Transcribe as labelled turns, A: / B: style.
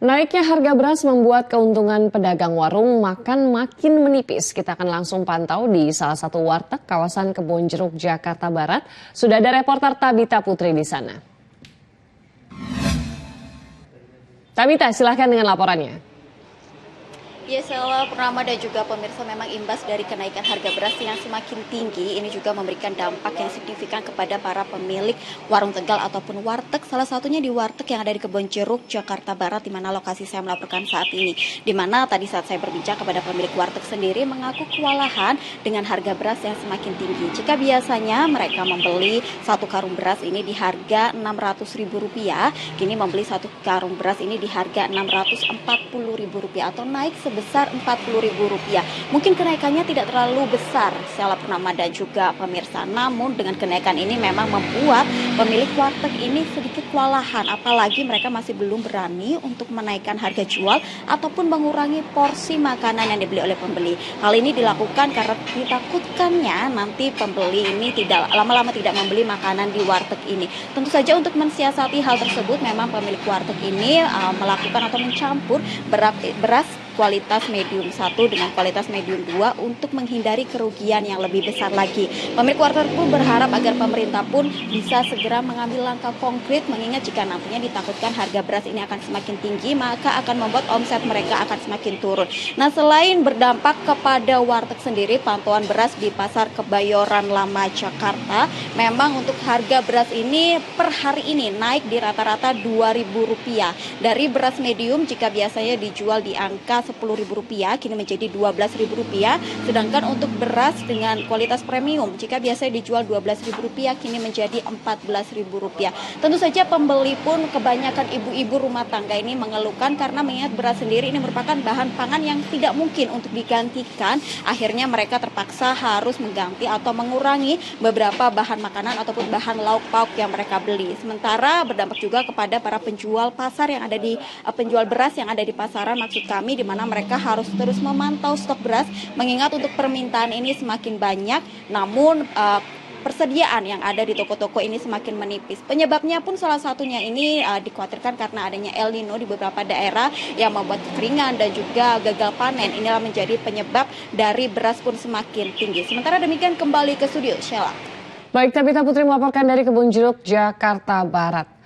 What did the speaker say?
A: Naiknya harga beras membuat keuntungan pedagang warung makan makin menipis. Kita akan langsung pantau di salah satu warteg kawasan Kebonjeruk, Jakarta Barat. Sudah ada reporter Tabita Putri di sana. Tabita, silahkan dengan laporannya.
B: Ya, Sela, Purnama dan juga pemirsa, memang imbas dari kenaikan harga beras yang semakin tinggi ini juga memberikan dampak yang signifikan kepada para pemilik warung Tegal ataupun warteg. Salah satunya di warteg yang ada di Kebonjeruk, Jakarta Barat, di mana lokasi saya melaporkan saat ini. Di mana tadi saat saya berbincang kepada pemilik warteg sendiri mengaku kewalahan dengan harga beras yang semakin tinggi. Jika biasanya mereka membeli satu karung beras ini di harga Rp600.000, kini membeli satu karung beras ini di harga Rp640.000 atau naik sebesar Rp40.000. Mungkin kenaikannya tidak terlalu besar, Sela, Purnama dan juga pemirsa. Namun dengan kenaikan ini memang membuat pemilik warteg ini sedikit kewalahan. Apalagi mereka masih belum berani untuk menaikkan harga jual ataupun mengurangi porsi makanan yang dibeli oleh pembeli. Hal ini dilakukan karena ditakutkannya nanti pembeli ini tidak lama-lama tidak membeli makanan di warteg ini. Tentu saja untuk mensiasati hal tersebut, memang pemilik warteg ini melakukan atau mencampur beras kualitas medium 1 dengan kualitas medium 2 untuk menghindari kerugian yang lebih besar lagi. Pemilik warteg pun berharap agar pemerintah pun bisa segera mengambil langkah konkret, mengingat jika nantinya ditakutkan harga beras ini akan semakin tinggi, maka akan membuat omset mereka akan semakin turun. Nah, selain berdampak kepada warteg sendiri, pantauan beras di Pasar Kebayoran Lama, Jakarta, memang untuk harga beras ini per hari ini naik di rata-rata Rp2.000. Dari beras medium jika biasanya dijual di angka Rp10.000, kini menjadi Rp12.000. Sedangkan untuk beras dengan kualitas premium jika biasanya dijual Rp12.000, kini menjadi Rp14.000. Tentu saja pembeli pun kebanyakan ibu-ibu rumah tangga ini mengeluhkan karena mengingat beras sendiri ini merupakan bahan pangan yang tidak mungkin untuk digantikan. Akhirnya mereka terpaksa harus mengganti atau mengurangi beberapa bahan makanan ataupun bahan lauk pauk yang mereka beli. Sementara berdampak juga kepada para penjual pasar yang ada di penjual beras yang ada di pasaran, maksud kami, di mana mereka harus terus memantau stok beras mengingat untuk permintaan ini semakin banyak, namun persediaan yang ada di toko-toko ini semakin menipis. Penyebabnya pun salah satunya ini dikhawatirkan karena adanya El Nino di beberapa daerah yang membuat kekeringan dan juga gagal panen. Inilah menjadi penyebab dari beras pun semakin tinggi. Sementara demikian, kembali ke studio, Sheila.
A: Baik, Tabita Putri melaporkan dari Kebonjeruk, Jakarta Barat.